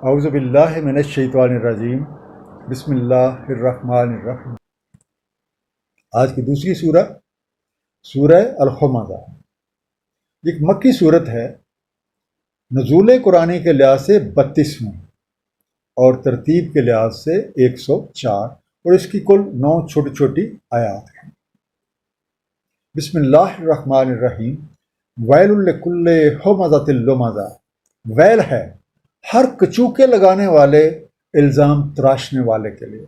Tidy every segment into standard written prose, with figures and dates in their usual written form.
اعوذ باللہ من الشیطان الرجیم، بسم اللہ الرحمن الرحیم۔ آج کی دوسری سورہ، سورہ الحمزہ، ایک مکی صورت ہے، نزول قرآنی کے لحاظ سے 32ویں اور ترتیب کے لحاظ سے 104، اور اس کی کل 9 چھوٹی چھوٹی آیات ہیں۔ بسم اللہ الرحمن الرحیم۔ ویل لکل ہمزۃ لمزہ، ویل ہے ہر کچوکے لگانے والے، الزام تراشنے والے کے لیے۔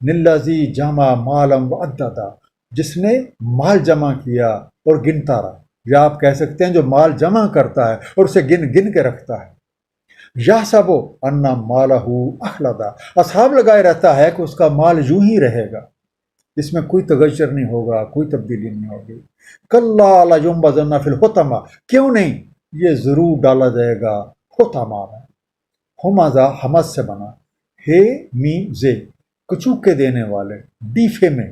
للذی جمع مالا وعددا، جس نے مال جمع کیا اور گنتا رہا، یا آپ کہہ سکتے ہیں جو مال جمع کرتا ہے اور اسے گن گن کے رکھتا ہے۔ یحسب ان مالہ اخلدا، اصحاب لگائے رہتا ہے کہ اس کا مال یوں ہی رہے گا، اس میں کوئی تغیر نہیں ہوگا، کوئی تبدیلی نہیں ہوگی۔ کلا لینبذن فی الحطمہ، کیوں نہیں، یہ ضرور ڈالا جائے گا حطمہ میں۔ ہمزہ حمز سے بنا، ہے میم زے، کچوکے دینے والے، ڈیفے میں،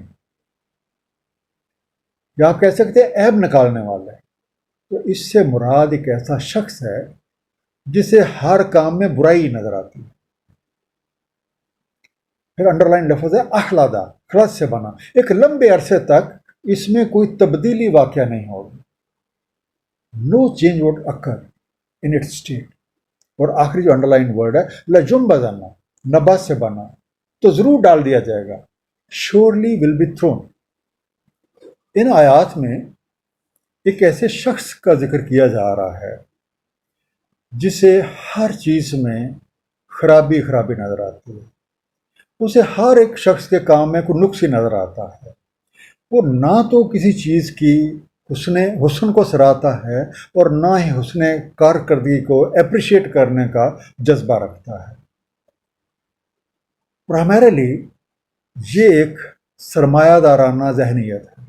یا آپ کہہ سکتے ہیں عیب نکالنے والے۔ تو اس سے مراد ایک ایسا شخص ہے جسے ہر کام میں برائی نظر آتی ہے۔ پھر انڈر لائن لفظ ہے اخلادہ، خلط سے بنا، ایک لمبے عرصے تک اس میں کوئی تبدیلی واقع نہیں ہوگی۔ No change would occur in its state. اور آخری جو انڈر لائن ورڈ ہے لجنبذن، نبا سے بنا، تو ضرور ڈال دیا جائے گا، شیورلی ول بی تھرون۔ ان آیات میں ایک ایسے شخص کا ذکر کیا جا رہا ہے جسے ہر چیز میں خرابی نظر آتی ہے، اسے ہر ایک شخص کے کام میں کوئی نقص ہی نظر آتا ہے۔ وہ نہ تو کسی چیز کی حسن کو سراہتا ہے اور نہ ہی حسن کارکردگی کو اپریشیٹ کرنے کا جذبہ رکھتا ہے۔ پرائمریلی یہ ایک سرمایہ دارانہ ذہنیت ہے،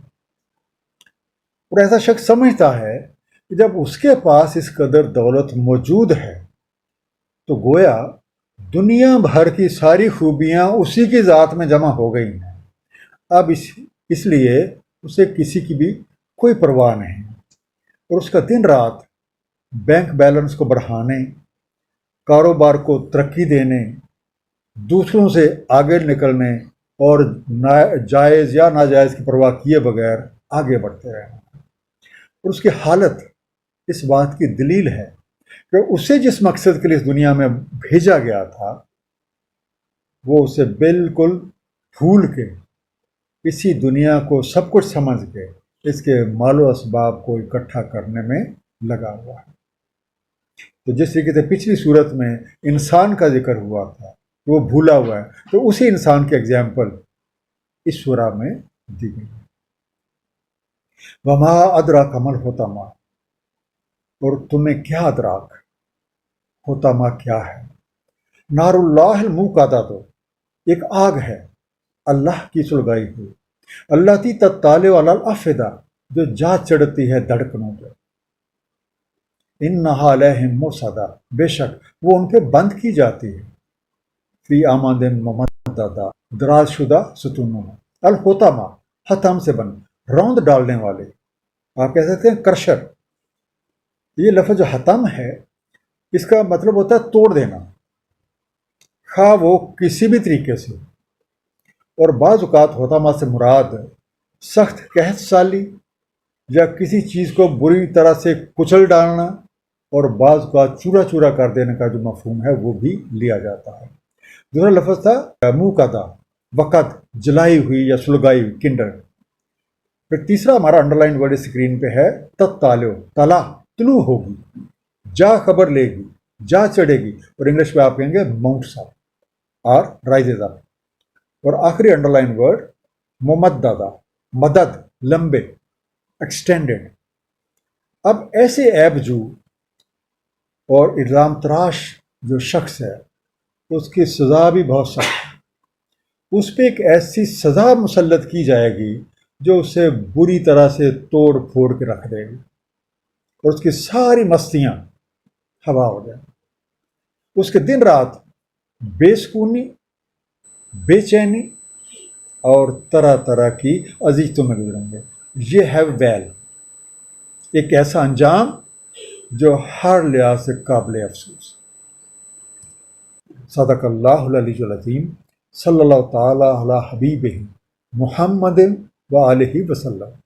اور ایسا شخص سمجھتا ہے کہ جب اس کے پاس اس قدر دولت موجود ہے تو گویا دنیا بھر کی ساری خوبیاں اسی کی ذات میں جمع ہو گئی ہیں، اب اس لیے اسے کسی کی بھی کوئی پرواہ نہیں، اور اس کا دن رات بینک بیلنس کو بڑھانے، کاروبار کو ترقی دینے، دوسروں سے آگے نکلنے اور جائز یا ناجائز کی پرواہ کیے بغیر آگے بڑھتے رہنا۔ اور اس کی حالت اس بات کی دلیل ہے کہ اسے جس مقصد کے لیے اس دنیا میں بھیجا گیا تھا وہ اسے بالکل بھول کے، اسی دنیا کو سب کچھ سمجھ کے اس کے مال و اسباب کو اکٹھا کرنے میں لگا ہوا ہے۔ تو جس طریقے سے پچھلی صورت میں انسان کا ذکر ہوا تھا وہ بھولا ہوا ہے، تو اسی انسان کی ایگزامپل اس سورہ میں دی گئی ہے۔ وما ادراک ما الحطمہ، اور تمہیں کیا ادراک، حطمہ کیا ہے؟ نار اللہ الموقدہ، تو ایک آگ ہے اللہ کی سلگائی ہوئی، اللہ تی تطالع علی الافئدہ، جو جا چڑھتی ہے دھڑکنوں پہ، انہا علیہم موصدہ، بے شک وہ ان پہ بند کی جاتی ہے، فی اماد ممددہ، دراز شدہ ستونوں میں۔ الحطمہ حطم سے بن، روند ڈالنے والے، آپ کہہ سکتے ہیں کرشر۔ یہ لفظ جو حطم ہے اس کا مطلب ہوتا ہے توڑ دینا، خواہ وہ کسی بھی طریقے سے، اور بعض اوقات حطمہ سے مراد سخت قحط سالی یا کسی چیز کو بری طرح سے کچل ڈالنا، اور بعض اوقات چورا چورا کر دینے کا جو مفہوم ہے وہ بھی لیا جاتا ہے۔ دوسرا لفظ تھا موقدہ، وقت، جلائی ہوئی یا سلگائی ہوئی، کنڈر۔ پھر تیسرا ہمارا انڈر لائن ورڈ اسکرین پہ ہے تطالع، طلع، طلوع ہوگی، جا خبر لے گی، جا چڑھے گی، اور انگلش میں آپ کہیں گے ماؤنٹس اپ اور رائزز اپ۔ اور آخری انڈر لائن ورڈ ممددہ، مدد، لمبے، ایکسٹینڈڈ۔ اب ایسے عیب جو اور الزام تراش جو شخص ہے اس کی سزا بھی بہت سخت ہے، اس پہ ایک ایسی سزا مسلط کی جائے گی جو اسے بری طرح سے توڑ پھوڑ کے رکھ دے گی، اور اس کی ساری مستیاں ہوا ہو جائیں، اس کے دن رات بے سکونی، بے چینی اور طرح طرح کی اذیتوں میں گزریں گے۔ یہ ہے ویل، ایک ایسا انجام جو ہر لحاظ سے قابل افسوس۔ صدق اللہ العلی العظیم صلی اللہ تعالی علی حبیبہ محمد و آلہ وسلم.